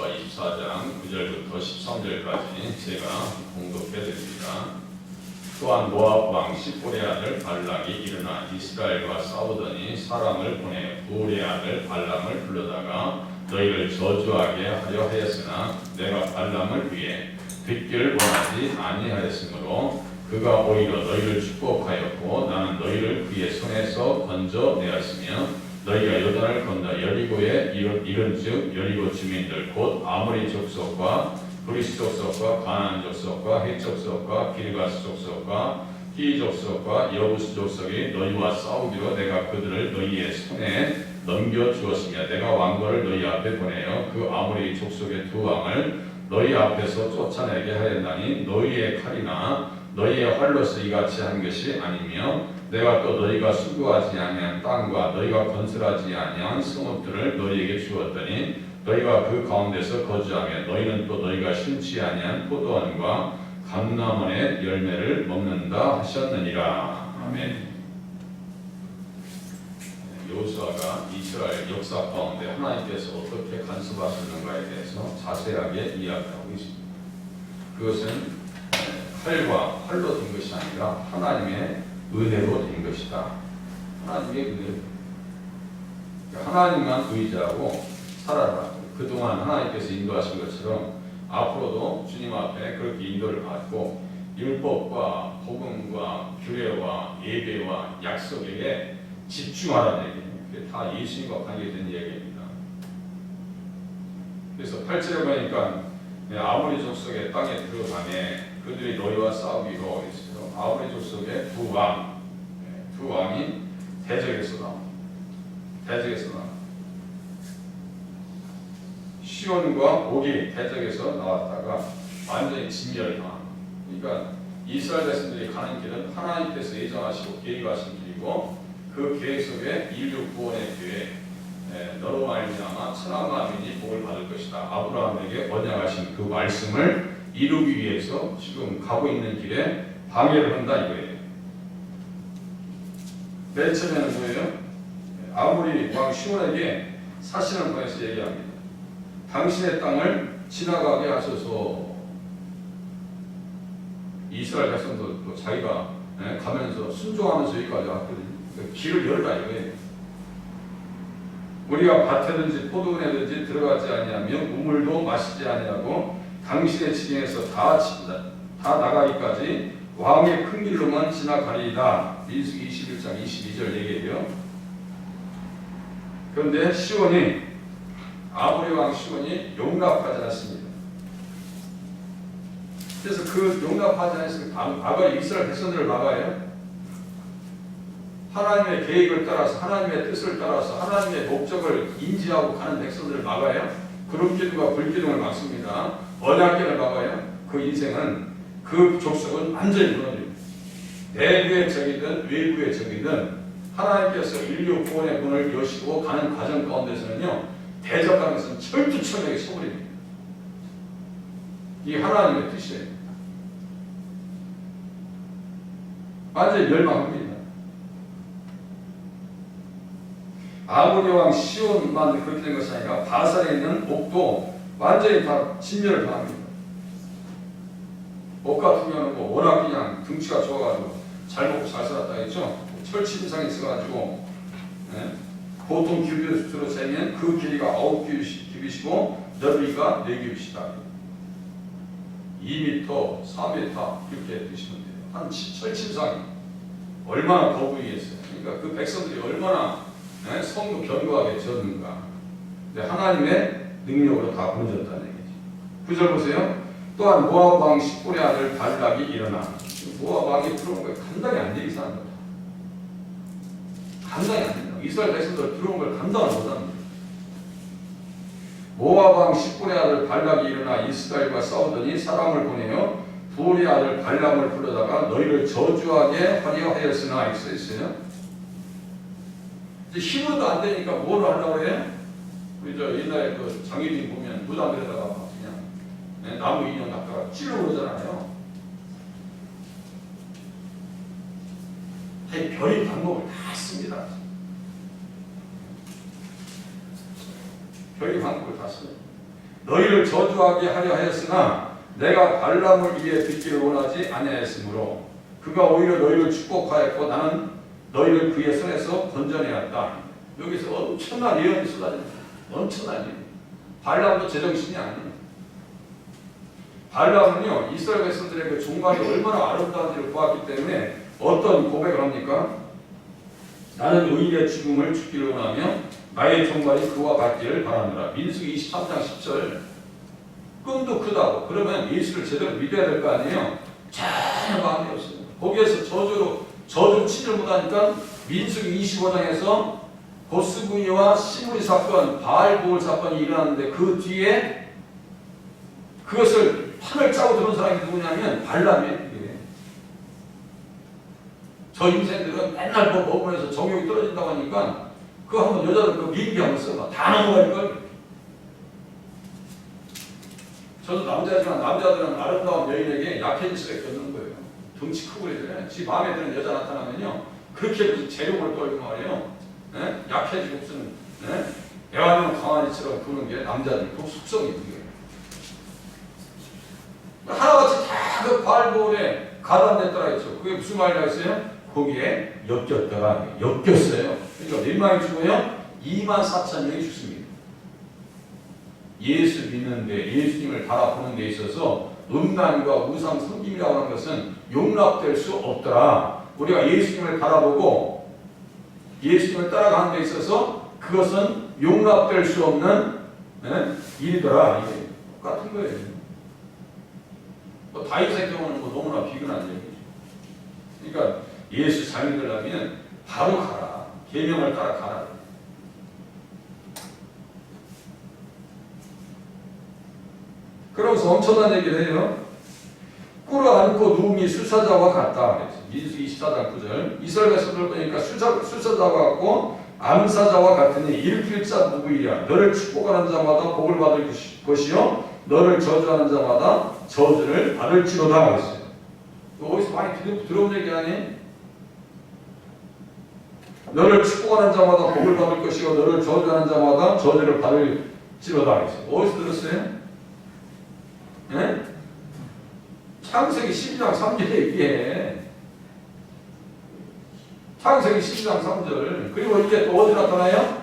요수아 24장 9절부터 13절까지 제가 공독해 드립니다. 또한 모압 왕 십볼의 아들 발락이 일어나 이스라엘과 싸우더니 사람을 보내 부올의 아들 발람을 불러다가 너희를 저주하게 하려 하였으나 내가 발람을 위해 듣기를 원하지 아니하였으므로 그가 오히려 너희를 축복하였고 나는 너희를 그의 손에서 건져내었으며 너희가 요단을 건너 여리고에 이른즉 여리고 주민들 곧 아모리 족속과 브리스 족속과 가나안 족속과 헷 족속과 기르가스 족속과 히 족속과 여부스 족속이 너희와 싸우기로 내가 그들을 너희의 손에 넘겨주었으며 내가 왕거를 너희 앞에 보내어 그 아모리 족속의 두 왕을 너희 앞에서 쫓아내게 하였나니 너희의 칼이나 너희의 활로서 이같이 한 것이 아니며 내가 또 너희가 수고하지 아니한 땅과 너희가 건설하지 아니한 성읍들을 너희에게 주었더니 너희가 그 가운데서 거주하며 너희는 또 너희가 심지 아니한 포도원과 감람원의 열매를 먹는다 하셨느니라. 아멘. 여호수아가 이스라엘 역사 가운데 하나님께서 어떻게 간섭하셨는가에 대해서 자세하게 이야기하고 있습니다. 그것은 칼과 활로 된 것이 아니라 하나님의 은혜로 된 것이다. 하나님의 은혜로. 하나님만 의지하고 살아라. 그동안 하나님께서 인도하신 것처럼 앞으로도 주님 앞에 그렇게 인도를 받고 율법과 복음과 규례와 예배와 약속에게 집중하라는 얘기예요. 그게 다 예수님과 관계된 얘기입니다. 그래서 8절에 보니까 아모리 족속의 땅에 들어가매 그들이 너희와 싸우기로 했어요. 아모리 족속의 두 왕이 대적에서 나옵니다. 대적에서 나옵니다. 시온과 오기 대적에서 나왔다가 완전히 진멸을 당합니다. 그러니까 이스라엘 백성들이 가는 길은 하나님께서 예정하시고 계획하신 길이고 그 계획 속에 인류 구원의 계획 너로 말미암아 천하 만민이 복을 받을 것이다. 아브라함에게 언약하신 그 말씀을 이루기 위해서 지금 가고 있는 길에 방해를 한다 이거예요. 맨 처음에는 뭐예요? 아모리 왕 시온에게 사신을 보내서 얘기합니다. 당신의 땅을 지나가게 하소서. 이스라엘 백성도 자기가 가면서 순종하면서 여기까지 왔거든요. 길을 열라 이거예요. 우리가 밭에든지 포도원에든지 들어가지 아니하며 우물도 마시지 아니하고 당신의 지경에서 다 나가기까지 왕의 큰 길로만 지나가리이다. 민수기 21장 22절 얘기해요. 그런데 시온이 아모리 왕 시온이 용납하지 않습니다. 그래서 그 용납하지 않았으면 과거에 이스라엘 백성들을 막아요. 하나님의 계획을 따라서 하나님의 뜻을 따라서 하나님의 목적을 인지하고 가는 백성들을 막아요. 그룹기둥과 불기둥을 막습니다. 언약궤를 막아요. 그 인생은 그 족속은 완전히 무너집니다. 내부의 적이든 외부의 적이든 하나님께서 인류 구원의 문을 여시고 가는 과정 가운데서는요 대적하는 것은 철두철미하게 서버립니다. 이게 하나님의 뜻이에요. 완전히 멸망합니다. 아모리 왕 시온만 그렇게 된 것이 아니라 바산에 있는 옥도 완전히 다 진멸을 당합니다. 옥 같은 경우는 뭐 워낙 그냥 등치가 좋아가지고 잘 먹고 잘 살았다 했죠. 철치인상이 있어가지고 보통 규빗으로 재면 그 길이가 9규빗이고 넓이가 4규빗이다. 2m, 4m 이렇게 드시면 돼요. 한 철침상이 얼마나 거부이겠어요. 그러니까 그 백성들이 얼마나 성도 견고하게 지었는가. 근데 하나님의 능력으로 다 무너졌다는 얘기죠. 9절 보세요. 또한 모압 왕 십볼의 아들 발락이 일어나. 모압 왕이 들어온 거예요. 감당이 안 돼, 이 사람들. 감당이 안 된다. 이스라엘 백성들 들어온 걸 감당을 못합니다. 모압 왕 십볼의 아들 발락이 일어나 이스라엘과 싸우더니 사람을 보내어 부올의 아들 발람을 불러다가 너희를 저주하게 하려 하였으나 있어요. 힘으로도 안 되니까 뭘 하려고 해요? 우리 저 옛날에 그 장애인 보면 무당들에다가 그냥 나무 인형 갖다가 찔러 그러잖아요. 별의 방법을 다 씁니다. 별의 방법을 다 써요. 너희를 저주하게 하려 하였으나 내가 발람을 위해 듣기를 원하지 아니하였으므로 그가 오히려 너희를 축복하였고 나는 너희를 그의 손에서 건져내었다. 여기서 엄청난 예언이 쏟아집니다. 엄청난 예언. 발람도 제정신이 아니에요. 발람은요 이스라엘 백성들의 그 종말이 얼마나 아름다운지를 보았기 때문에 어떤 고백을 합니까? 나는 의인의 죽음을 죽기를 원하며 나의 종말이 그와 같기를 바라노라. 민수기 23장 10절. 꿈도 크다고. 그러면 예수를 제대로 믿어야 될 거 아니에요? 전혀 마음이 없어요. 거기에서 저주 치질 못하니까 민수기 25장에서 보스부이와 시므리 사건, 바알보올 사건이 일어났는데 그 뒤에 그것을 판을 짜고 들은 사람이 누구냐면 발람이에요. 저 인생들은 맨날 뭐 먹으면서 정욕이 떨어진다고 하니까 그거 한번 여자들 그 미인기 한번 써봐. 다 넘어갈걸. 저도 남자지만 남자들은 아름다운 여인에게 약해질 수밖에 없는 거예요. 덩치 크고 그러잖아요. 지 마음에 드는 여자 나타나면요 그렇게 무슨 재력을 떨고 말이에요. 네? 약해지고 무슨 애완용 강아지처럼 구는 게 남자들 그 속성이 있는 거예요. 하나같이 다 그 발볼에 가담됐더라 했죠. 그게 무슨 말이라 했어요? 거기에 엮였더라. 엮였어요. 그러니까 몇 명이 죽어요? 24,000명이 죽습니다. 예수 믿는데 예수님을 바라보는 데 있어서 음란과 우상 섬김이라고 하는 것은 용납될 수 없더라. 우리가 예수님을 바라보고 예수님을 따라가는 데 있어서 그것은 용납될 수 없는 일이더라. 이게 똑같은 거예요. 다윗의 경우는 너무나 비근한 얘기죠. 그러니까 예수 잘 믿으려면 바로 가라. 계명을 따라 가라. 그러면서 엄청난 얘기를 해요. 꿇어 앉고 누움이 수사자와 같다. 민수기 24장 9절. 이스라엘 백성들 보니까 수사자와 같고 암사자와 같으니 일으킬 자 누구이랴. 너를 축복하는 자마다 복을 받을 것이요 너를 저주하는 자마다 저주를 받을지로다 그랬어요. 어디서 많이 들어온 얘기 아니에요? 너를 축복하는 자마다 복을 받을 것이요 너를 저주하는 자마다 저주를 받을지로다 그랬어요. 어디서 들었어요? 네? 창세기 12장 3절에 이게 창세기 12장 3절. 그리고 이게 또 어디 나타나요?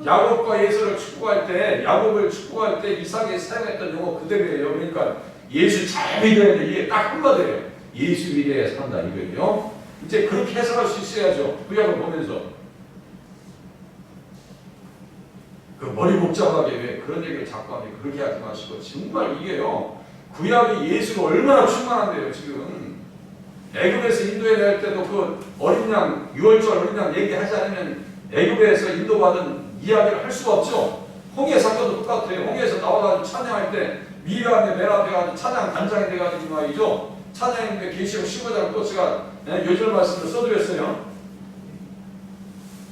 야곱과 예수를 축복할 때, 야곱을 축복할 때 이삭이 사용했던 용어 그대로예요. 그러니까 예수 잘 믿어야 돼. 이게 딱 한마디예요. 예수 믿어야 산다 이거예요. 이제 그렇게 해석할 수 있어야죠. 구약을 보면서. 그 머리 복잡하게 왜 그런 얘기를 자꾸 하면 그렇게 하지 마시고 정말 이게요. 구약이 예수가 얼마나 충만한데요. 지금 애굽에서 인도에 낼 때도 그 어린 양 6월절 어린 양 얘기하지 않으면 애굽에서 인도받은 이야기를 할 수가 없죠. 홍해 사건도 똑같아요. 홍해에서 나와가지고 찬양할 때 미리암의 맨 앞에 가지고 찬양 단장이 돼가지고 말이죠. 찬양인데 계시록 15장 코스가 요절 말씀을 써드렸어요.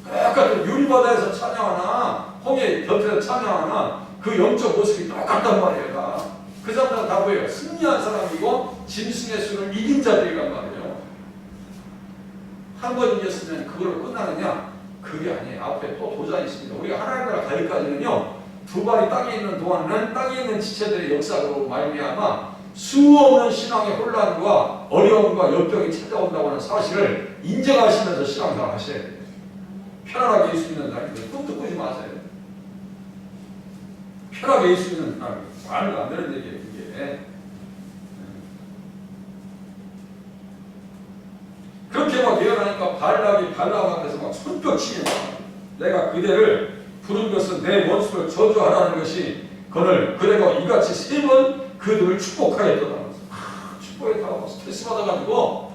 똑같은 유리바다에서 찬양하나 홍해 곁에서 찬양하나 그 영적 모습이 똑같단 말이에요. 다. 그 사람들은 다 뭐예요? 승리한 사람이고 짐승의 수를 이긴 자들이란 말이에요. 한 번 이겼으면 그걸로 끝나느냐? 그게 아니에요. 앞에 또 도전이 있습니다. 우리가 하나님 나라 가기까지는요. 두 발이 땅에 있는 동안은 땅에 있는 지체들의 역사로 말미암아 수없는 신앙의 혼란과 어려움과 역경이 찾아온다고 하는 사실을 인정하시면서 신앙생활 하셔야 돼요. 편안하게 예수 믿는 사람들 꿈도 꾸지 마세요. 편하게 예수 믿는 사람 말도 안 되는 얘기예요. 그게. 그렇게 막 예언하니까 발람 앞에서 막 손뼉치며 내가 그대를 부른 것은 내 원수를 저주하라는 것이 그대가 이같이 3번 그들을 축복하였다. 축복했다고 스트레스 받아가지고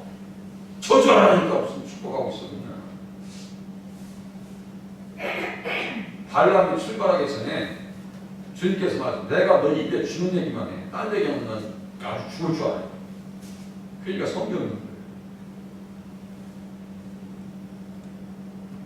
저주하라니까 무슨 축복하고 있었느냐. 발람이 출발하기 전에 주님께서 말씀 내가 너희 입에 주는 얘기만 해. 딴 얘기 하면 난 아주 죽을 줄 알아요. 그러니까 성경은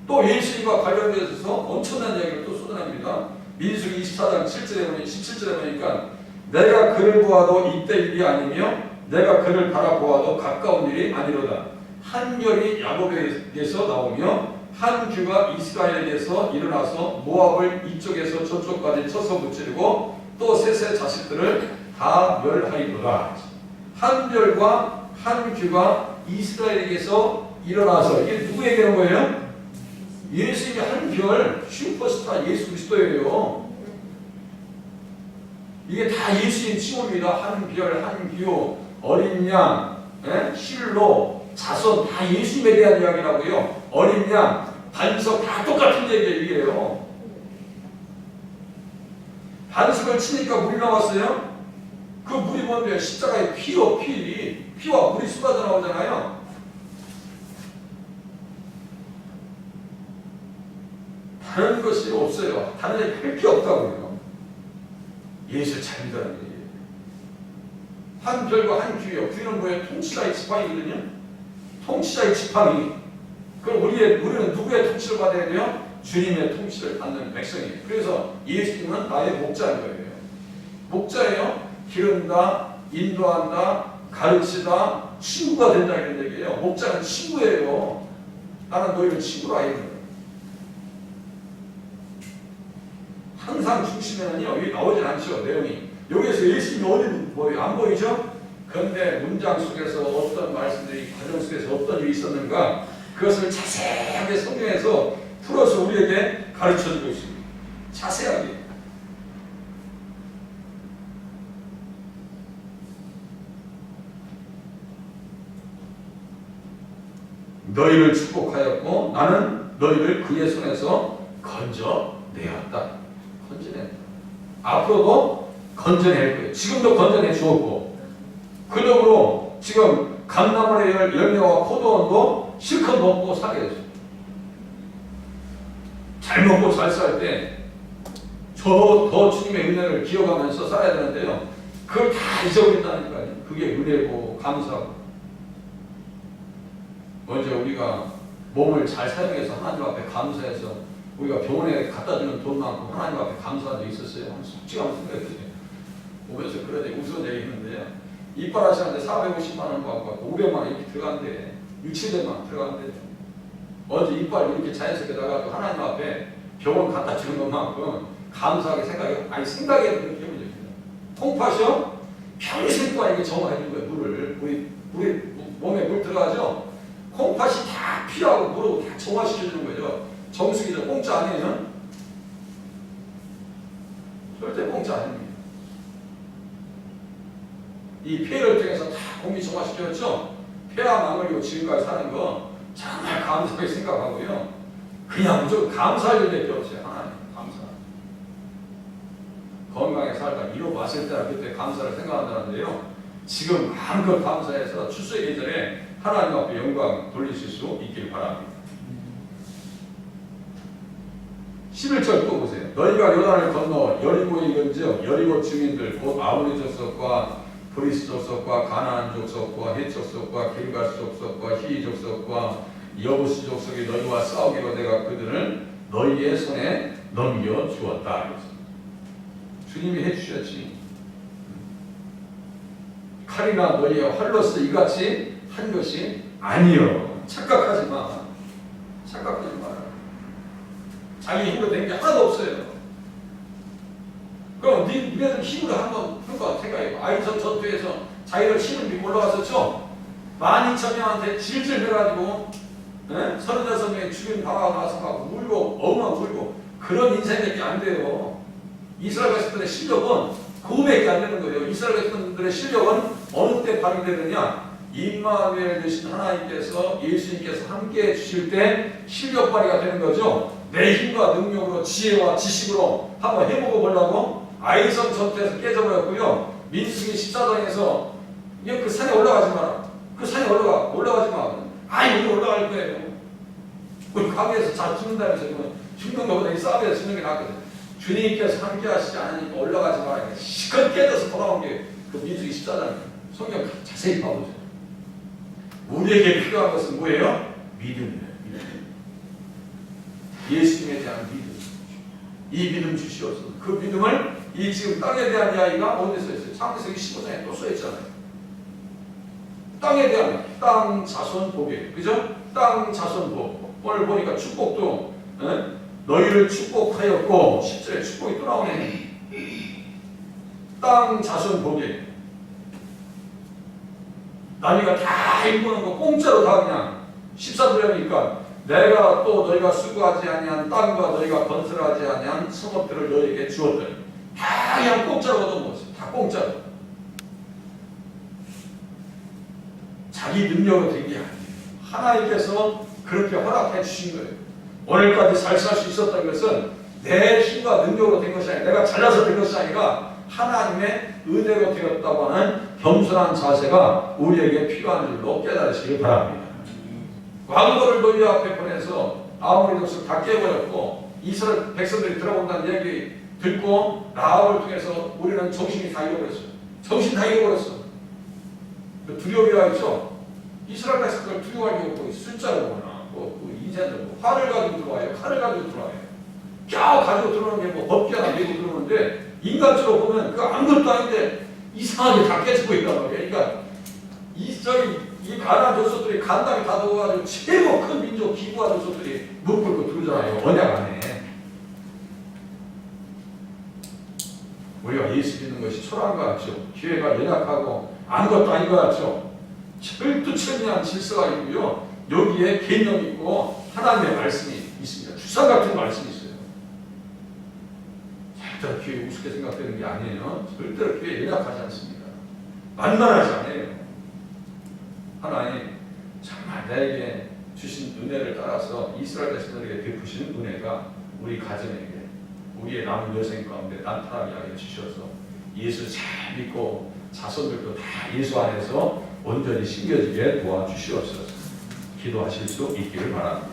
또 예수님과 관련되어서 엄청난 이야기를 또 쏟아냅니다. 민수기 24장 17절에 보니까 내가 그를 보아도 이때 일이 아니며 내가 그를 바라보아도 가까운 일이 아니로다. 한 열이 야곱에게서 나오며 한 규가 이스라엘에게서 일어나서 모압을 이쪽에서 저쪽까지 쳐서 무찌르고 또 셋의 자식들을 다 멸하리로다. 한 별과 한 귀가 이스라엘에게서 일어나서, 이게 누구에게 하는 거예요? 예수님이 한 별, 슈퍼스타 예수 그리스도예요. 이게 다 예수님 칭호입니다. 한 별, 한 귀요, 어린 양, 실로, 자손 다 예수님에 대한 이야기라고요. 어린 양, 반석 다 똑같은 얘기예요. 반석을 치니까 물이 나왔어요. 그 물이 뭔데요? 십자가의 피요, 피와 물이 쏟아져 나오잖아요. 다른 것이 없어요. 다른 얘기 할 게 없다고요. 예수 잘 믿으라는 얘기예요. 한 별과 한 귀요. 귀는 뭐예요? 통치자의 지팡이거든요. 통치자의 지팡이. 그럼 우리는 누구의 통치를 받아야 돼요? 주님의 통치를 받는 백성이에요. 그래서 예수님은 나의 목자인 거예요. 목자예요. 기른다, 인도한다, 가르치다, 친구가 된다 이런 얘기예요. 목자는 친구예요. 나는 너희를 친구로 알고 있는 거예요. 항상 중심에는요, 여기 나오진 않죠, 내용이. 여기에서 예수님이 어디 뭐예요? 안 보이죠? 그런데 문장 속에서 어떤 말씀들이, 과정 속에서 어떤 일이 있었는가, 그것을 자세하게 성경에서 풀어서 우리에게 가르쳐주고 있습니다. 자세하게. 너희를 축복하였고 나는 너희를 그의 손에서 건져내었다. 건져냈다. 앞으로도 건져낼 거예요. 지금도 건져내 주었고, 그덕으로 지금 감나물의 열매와 포도원도 실컷 먹고 살게 됐어요. 잘 먹고 잘 살 때 더 주님의 은혜를 기억하면서 살아야 되는데요. 그걸 다 잊어버린다니까요. 그게 은혜고 감사고. 먼저 우리가 몸을 잘 사용해서 하나님 앞에 감사해서 우리가 병원에 갖다 주는 돈 많고 하나님 앞에 감사한 적 있었어요. 솔직하게 생각해보세요. 오면서 그러더니 웃어 내리는데요. 이빨 하시는데 450만 원 받고 500만 원 이렇게 들어간대. 6, 700만 원 들어간대. 언제 이빨 이렇게 자연스럽게 나가고 하나님 앞에 병원 갖다 주는 것만큼 감사하게 생각해도 그렇게 해보죠. 콩팥이요? 평생 동안 이게 정화해 준 거예요. 물을. 우리 몸에 물 들어가죠? 콩팥이 다 피하고 물하고 다 정화시켜주는 거죠. 정수기죠. 공짜 아니에요? 절대 공짜 아닙니다. 이 폐혈증에서 다 공기 정화시켰죠? 폐암 안 걸리고 지금까지 사는 거 정말 감사하게 생각하고요. 그냥 무조건 감사할 일밖에 없어요. 하나님 감사. 건강하게 살다 잃어봤을 때나 그때 감사를 생각한다는데요. 지금 마음껏 감사해서 출소하기 전에 하나님 앞에 영광 돌리실 수 있길 바랍니다. 11절 또 보세요. 너희가 요단을 건너 여리고에 이른즉 여리고 주민들 곧 아모리 족속과 브리스 족속과 가나안 족속과 헷 족속과 길갈 족속과 히 족속과 여부스 족속이 너희와 싸우기로 내가 그들을 너희의 손에 넘겨 주었다. 주님이 해주셨지. 칼이나 너희의 활로서 이같이 한 것이 아니요. 착각하지 마. 착각하지 마라. 자기 힘으로 된 게 하나도 없어요. 그럼 니네들 힘으로 한번 생각해봐. 아이성 전투에서 자기들 힘을 믿고 올라갔었죠. 12,000명한테 질질 해가지고 36명이 죽인 방황 나서 막 울고 엉엉 울고 그런 인생밖에 안 돼요. 이스라엘 백성들의 실력은 그거밖에 안 되는 거예요. 이스라엘 백성들의 실력은 어느 때 발휘되느냐? 임마누엘 되신 하나님께서 예수님께서 함께 해주실 때 실력 발휘가 되는 거죠. 내 힘과 능력으로 지혜와 지식으로 한번 해보고 보려고 아이성 전투에서 깨져버렸고요. 민수기 14장에서 그 산에 올라가지 마라. 그 산에 올라가지 마. 아니 우리 올라갈 거예요. 우리 광야에서 잘 죽는다면서 죽는 것보다 이 싸움에서 죽는 게 낫거든. 주님께서 함께 하시지 않으니까 올라가지 마라. 시컷 깨져서 돌아온 게 그 민수기 14장이에요. 성경 자세히 봐보죠. 우리에게 필요한 것은 뭐예요? 믿음이에요. 예수님에 대한 믿음. 이 믿음 주시옵소서. 그 믿음을 이 지금 땅에 대한 이야기가 어디에 써 있어요? 창세기 15장에 또 써 있잖아요. 땅에 대한 땅 자손 복이에요. 그죠? 땅 자손 복. 오늘 보니까 축복도 너희를 축복하였고 10절에 축복이 또 나오네. 땅 자손 복이 남이가 다 일구는 거 공짜로 다 그냥 14절이니까 내가 또 너희가 수고하지 아니한 땅과 너희가 건설하지 아니한 성읍들을 너희에게 주었더니 다 그냥 공짜로 얻어먹었어요. 다 공짜로. 자기 능력으로 된 게 아니에요. 하나님께서 그렇게 허락해 주신 거예요. 오늘까지 잘 살 수 있었던 것은 내 힘과 능력으로 된 것이 아니라 내가 잘나서 된 것이 아니라 하나님의 은혜로 되었다고 하는 겸손한 자세가 우리에게 필요한 줄로 깨달으시길 바랍니다. 왕도를 너희 앞에 보내서 아모리 족속 다 깨버렸고 이스라엘 백성들이 들어온다는 얘기 듣고 라합을 통해서 우리는 정신이 다 잃어버렸어요. 정신 다 잃어버렸어. 두려움이라 했죠. 이스라엘 백성들 두려워하게 없고 숫자로 보나 뭐 인생들 뭐 활을 가지고 들어와요. 칼을 가지고 들어와요. 쫙 가지고 들어오는 게 뭐 법기 하나 메고 들어오는데 인간적으로 보면 그 아무것도 아닌데 이상하게 다 깨지고 있단 말이에요. 그러니까 이 가난한 족속들이 간당이 다 넣어가지고 최고 큰 민족 기부한 족속들이 무릎 꿇고 들어오잖아요. 언약 안에. 우리가 예수 믿는 것이 초라한 것 같죠. 기회가 연약하고 아무것도 아닌 것 같죠. 철두철미한 질서가 있고요. 여기에 개념이 있고 하나님의 말씀이 있습니다. 주사 같은 말씀이 있어요. 절대로 교회 우습게 생각되는 게 아니에요. 절대로 교회 연약하지 않습니다. 만만하지 않아요. 하나님 정말 나에게 주신 은혜를 따라서 이스라엘 백성들에게 베푸시는 은혜가 우리 가정에게 우리의 남은 여생 가운데 난타하게 하여 주셔서 예수 잘 믿고 자손들도 다 예수 안에서 온전히 심겨지게 도와주시옵소서. 기도하실 수 있기를 바랍니다.